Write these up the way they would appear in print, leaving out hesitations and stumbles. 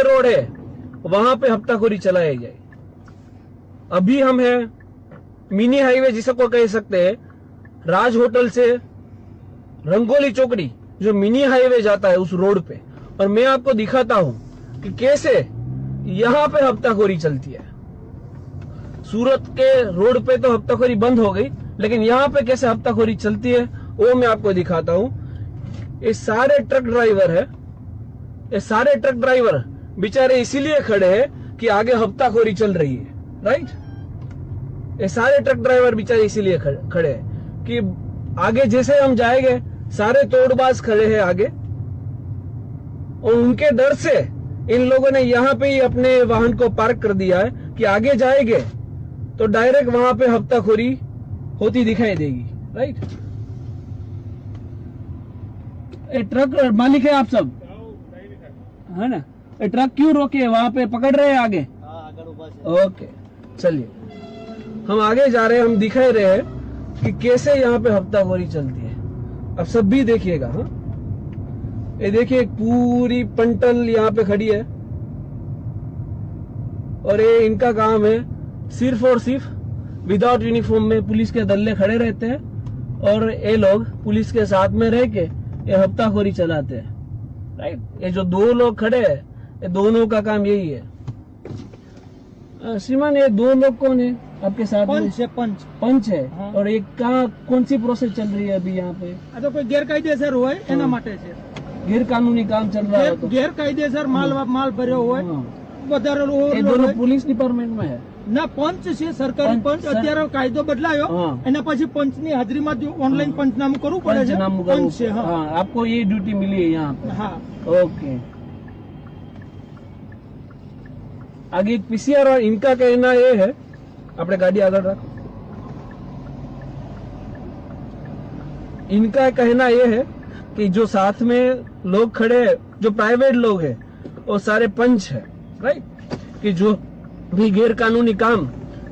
Highway road है वहां पे हफ्ताखोरी चलाई जाए। अभी हम है मिनी हाईवे जिसे को कह सकते हैं, राज होटल से रंगोली चौकड़ी जो मिनी हाईवे जाता है उस रोड पे, और मैं आपको दिखाता हूं कि कैसे यहां पे हफ्ताखोरी चलती है। सूरत के रोड पे तो हफ्ताखोरी बंद हो गई, लेकिन यहां पे कैसे हफ्ताखोरी चलती है वो मैं आपको दिखाता हूं। ये सारे ट्रक ड्राइवर है, ये सारे ट्रक ड्राइवर बेचारे इसीलिए खड़े हैं कि आगे हफ्ताखोरी चल रही है, राइट। ये सारे ट्रक ड्राइवर बेचारे इसीलिए खड़े हैं कि आगे जैसे हम जाएंगे सारे तोड़बाज खड़े हैं आगे, और उनके डर से इन लोगों ने यहां पे ही अपने वाहन को पार्क कर दिया है कि आगे जाएंगे तो डायरेक्ट वहां पे हफ्ताखोरी होती दिखाई देगी, राइट। ट्रक मालिक है आप सब, है ना। ट्रक क्यों रोके, वहां पे पकड़ रहे हैं आगे? ओके, चलिए हम आगे जा रहे हैं। हम दिखा रहे हैं कि कैसे यहाँ पे हफ्ताखोरी चलती है। अब सब भी देखिएगा। हाँ, ये देखिए पूरी पंटल यहाँ पे खड़ी है, और ये इनका काम है सिर्फ और सिर्फ विदाउट यूनिफॉर्म में पुलिस के दल्ले खड़े रहते हैं, और ये लोग पुलिस के साथ में रह के ये हफ्ताखोरी चलाते हैं, राइट। ये जो दो लोग खड़े हैं ये दोनों का काम यही है। श्रीमान, ये दो लोग कौन है आपके साथ? पंच है। हाँ। और एक कहाँ कौन सी प्रोसेस चल रही है अभी यहाँ पे? तो कोई गैरकायदेसर हुआ है एना माटे છે, गैरकानूनी काम चल रहा है तो गैरकायदेसर माल भर्यो હોય વધારે ये दोनों पुलिस डिपार्टमेंट में है ના। પંચ છે સરકારી પંચ, અત્યારે કાયદો બદલાયો એના પછી પંચની હાજરીમાં ઓનલાइन पंचनामું કરવું પડે છે। પંચ છે। हाँ, आपको ये ड्यूटी मिली है यहाँ पे? हाँ, ओके। आगे एक पीसीआर और इनका कहना ये है, अपने गाड़ी आगे रख। इनका कहना ये है कि जो साथ में लोग खड़े हैं, जो प्राइवेट लोग हैं, वो सारे पंच है, राइट। कि जो भी गैर कानूनी काम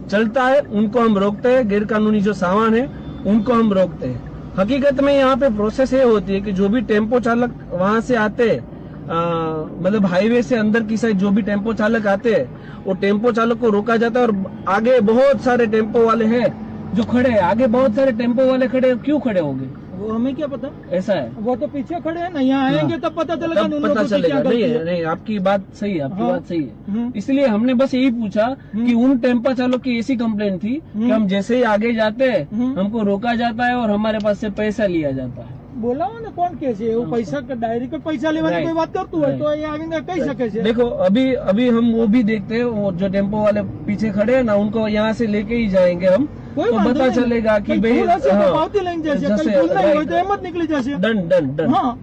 चलता है उनको हम रोकते हैं, गैर कानूनी जो सामान है उनको हम रोकते हैं। हकीकत में यहाँ पे प्रोसेस ये होती है कि जो भी टेम्पो चालक वहां से आते हैं, मतलब हाईवे से अंदर की साइड जो भी टेम्पो चालक आते हैं, वो टेम्पो चालक को रोका जाता है, और आगे बहुत सारे टेम्पो वाले हैं जो खड़े हैं। आगे बहुत सारे टेम्पो वाले खड़े हैं, क्यों खड़े होंगे वो हमें क्या पता। ऐसा है, वो तो पीछे खड़े हैं ना, यहाँ आएंगे तब पता चलेगा। पता चलेगा। नहीं, आपकी बात सही है, आपकी बात सही है। इसलिए हमने बस यही पूछा कि उन टेम्पो चालक की ऐसी कंप्लेंट थी कि हम जैसे ही आगे जाते हैं हमको रोका जाता है और हमारे पास से पैसा लिया जाता है। बोलाओ ने कोण के છે? पैसा डायरेक्ट पैसा लेवानी कोई बात करતું હોય तो ये आવીને કહી શકે છે। देखो अभी हम वो भी देखते हैं, वो जो टेम्पो वाले पीछे खड़े हैं ना, उनको यहाँ से लेके ही जाएंगे हम, तो पता चलेगा कि भाई डन।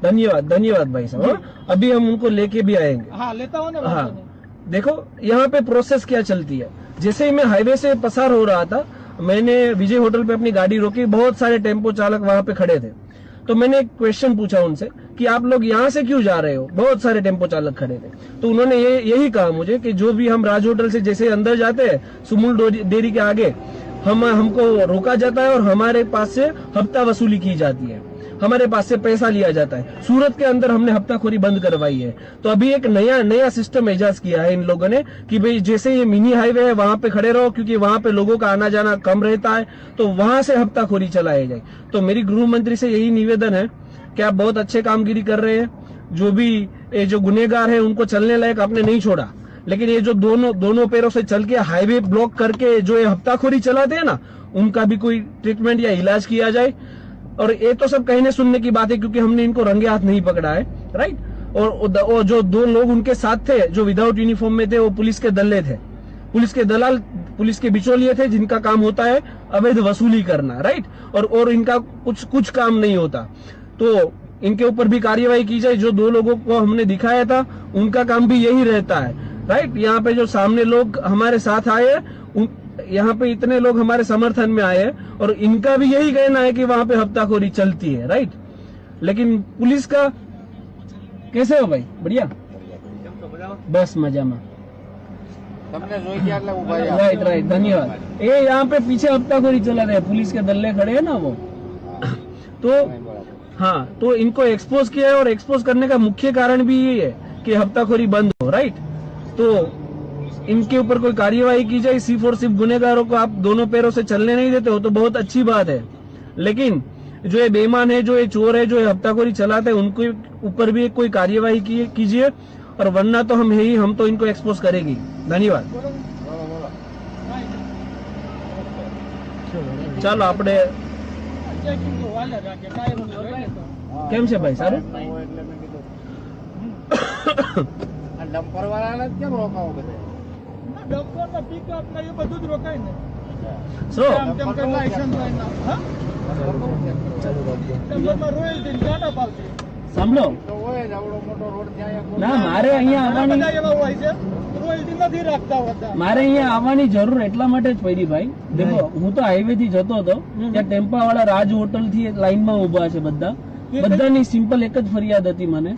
धन्यवाद भाई साहब। अभी हम उनको लेके भी आएंगे। हाँ, लेता हूँ ना। हाँ, देखो यहाँ पे प्रोसेस क्या चलती है। जैसे ही मैं हाईवे से पसार हो रहा था, मैंने विजय होटल पे अपनी गाड़ी रोकी, बहुत सारे टेम्पो चालक वहां पे खड़े थे। तो मैंने एक क्वेश्चन पूछा उनसे कि आप लोग यहाँ से क्यों जा रहे हो, बहुत सारे टेम्पो चालक खड़े थे। तो उन्होंने यही कहा मुझे कि जो भी हम राज होटल से जैसे अंदर जाते हैं, सुमूल डेयरी के आगे हमको रोका जाता है और हमारे पास से हफ्ता वसूली की जाती है, हमारे पास से पैसा लिया जाता है। सूरत के अंदर हमने हफ्ताखोरी बंद करवाई है। तो अभी एक नया सिस्टम इजाज किया है इन लोगों ने कि भाई जैसे ये मिनी हाईवे है वहां पे खड़े रहो, क्योंकि वहां पे लोगों का आना जाना कम रहता है, तो वहां से हफ्ताखोरी चलाई जाए। तो मेरी गृह मंत्री से यही निवेदन है कि आप बहुत अच्छे कामगिरी कर रहे हैं। जो भी ये जो गुनेगार है उनको चलने लायक आपने नहीं छोड़ा, लेकिन ये जो दोनों पैरों से चल के हाईवे ब्लॉक करके जो ये हफ्ताखोरी चलाते हैं ना, उनका भी कोई ट्रीटमेंट या इलाज किया जाए। और ये तो सब कहने सुनने की बात है, क्योंकि हमने इनको रंगे हाथ नहीं पकड़ा है, राइट। और जो दो लोग उनके साथ थे जो विदाउट यूनिफॉर्म में थे, वो पुलिस के दल्ले थे, पुलिस के दलाल, पुलिस के बिचौलिए थे, जिनका काम होता है अवैध वसूली करना, राइट। और इनका कुछ काम नहीं होता। तो इनके ऊपर भी कार्यवाही की जाए। जो दो लोगों को हमने दिखाया था उनका काम भी यही रहता है, राइट। यहाँ पे जो सामने लोग हमारे साथ आए हैं, यहाँ पे इतने लोग हमारे समर्थन में आए हैं, और इनका भी यही कहना है कि वहां पे हफ्ताखोरी चलती है, राइट। लेकिन पुलिस का कैसे हो भाई? बढ़िया, बस मजा में। राइट, धन्यवाद। ये यहाँ पे पीछे हफ्ताखोरी चला रहे हैं, पुलिस के दल्ले खड़े हैं ना वो। तो हाँ, तो इनको एक्सपोज किया है, और एक्सपोज करने का मुख्य कारण भी ये है कि हफ्ताखोरी बंद हो, राइट। तो इनके ऊपर कोई कार्यवाही की जाए। सिर्फ और सिर्फ गुनेगारों को आप दोनों पैरों से चलने नहीं देते हो तो बहुत अच्छी बात है, लेकिन जो ये बेईमान है, जो ये चोर है, जो ये हफ्ताखोरी चलाते हैं, उनके ऊपर भी कोई कार्यवाही कीजिए, और वरना तो हम है ही, हम तो इनको एक्सपोज करेंगे। धन्यवाद। ચાલો આપણે કેમ છે ભાઈ? સારું. ડમ્પર વાળાને કેમ રોકાવો બધે? ડમ્પર પિકઅપ ને એ બધું જ રોકાય ને. સો તેમ કે લાયસન્સ હોય ના. હા, ડમ્પરમાં રોયલ્ટી કાઢા પાવશે. સાંભળો, તો હોય જ આવડો મોટો રોડ ત્યાં ના મારે અહીંયા આવવાની, બધા એવા હોય છે રોયલ્ટી નથી રાખતા હોતા. મારે અહીંયા આવવાની જરૂર એટલા માટે જ પડી ભાઈ. દેખો, હું તો હાઈવે થી જતો હતો, ત્યાં ટેમ્પા વાળા રાજ હોટલ થી લાઈનમાં ઉભા છે બધા. બધાની સિમ્પલ એક જ ફરિયાદ હતી મને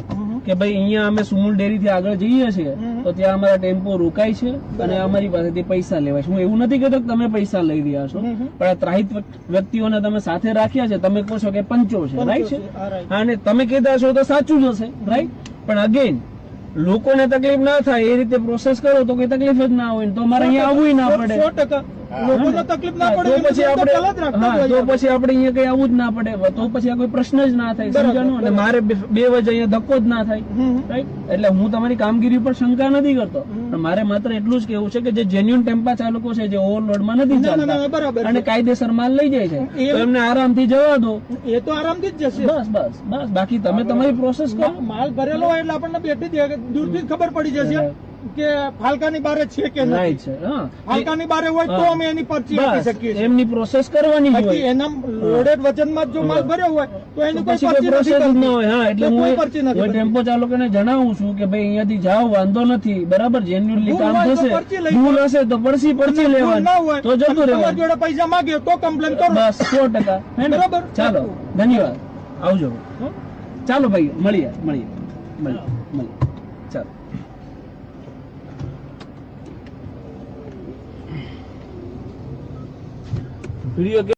કે ભાઈ અહીંયા અમે સુમુલ ડેરી થી આગળ જઈએ છીએ તો ત્યાં અમારા ટેમ્પો રોકાય છે અને અમારી પાસેથી પૈસા લેવાય છે. હું એવું નથી કહેતો કે તમે પૈસા લઈ રહ્યા છો, પણ આ ત્રાહિત વ્યક્તિઓને તમે સાથે રાખ્યા છે, તમે કહો છો કે પંચો છે, રાઈટ છે? હા, અને તમે કહેતા છો તો સાચું જ હશે, રાઈટ? પણ અગેન લોકોને તકલીફ ના થાય એ રીતે પ્રોસેસ કરો તો કોઈ તકલીફ જ ના હોય, તો અમારે અહીંયા આવવું ના પડે. 100% લોકોને તકલીફ ના પડે તો પછી આપણે તો પછી આપણે અહીંયા કઈ આવવું જ ના પડે, તો પછી આ કોઈ પ્રશ્ન જ ના થાય, સમજાણું? અને મારે બે વજે અહીંયા ધક્કો જ ના થાય, રાઈટ? એટલે હું તમારી કામગીરી પર શંકા નથી કરતો, પણ મારે માત્ર એટલું જ કેવું છે કે જે જેન્યુઅન ટેમ્પા ચાલકો છે, જે ઓવરલોડમાં નથી ચાલતા અને કાયદેસર માલ લઈ જાય છે, તો એમને આરામથી જવા દો. એ તો આરામથી જ જશે. બસ બસ બસ, બાકી તમે તમારી પ્રોસેસ કરો. માલ ભરેલો હોય એટલે આપણને બેઠી દૂરથી ખબર પડી જશે કે ફાલકાની બારે છે કે નહીં. રાઈટ છે. હા, ફાલકાની બારે હોય તો અમે એની પરચી આપી શકીએ છીએ. એમની પ્રોસેસ કરવાની જ બાકી હોય. એના લોડેડ વજનમાં જો માલ ભર્યો હોય તો એની કોઈ પછી પરચી કોઈ પ્રોસેસ નથી જ ન કરતી. હોય. હા, એટલે કોઈ હું પરચી નથી કરતી. ટેમ્પો ચાલકોને જણાવું છું કે ભાઈ અહીંયાથી જાઓ, વાંધો નથી, બરાબર, જેન્યુઅલી ભૂલ કામ હોય તો થશે. પરચી લઈ ભૂલ હશે તો પરચી ભૂલ ના લેવાની, હોય તો જતું તમારી રહેવાનું. જોડે પૈસા માંગે તો કમ્પ્લેન કરો. બસ 100%. હે ને? બરાબર. ચાલો, ધન્યવાદ, આવજો. ચાલો ભાઈ, મળીએ. ચાલો. વિડીયો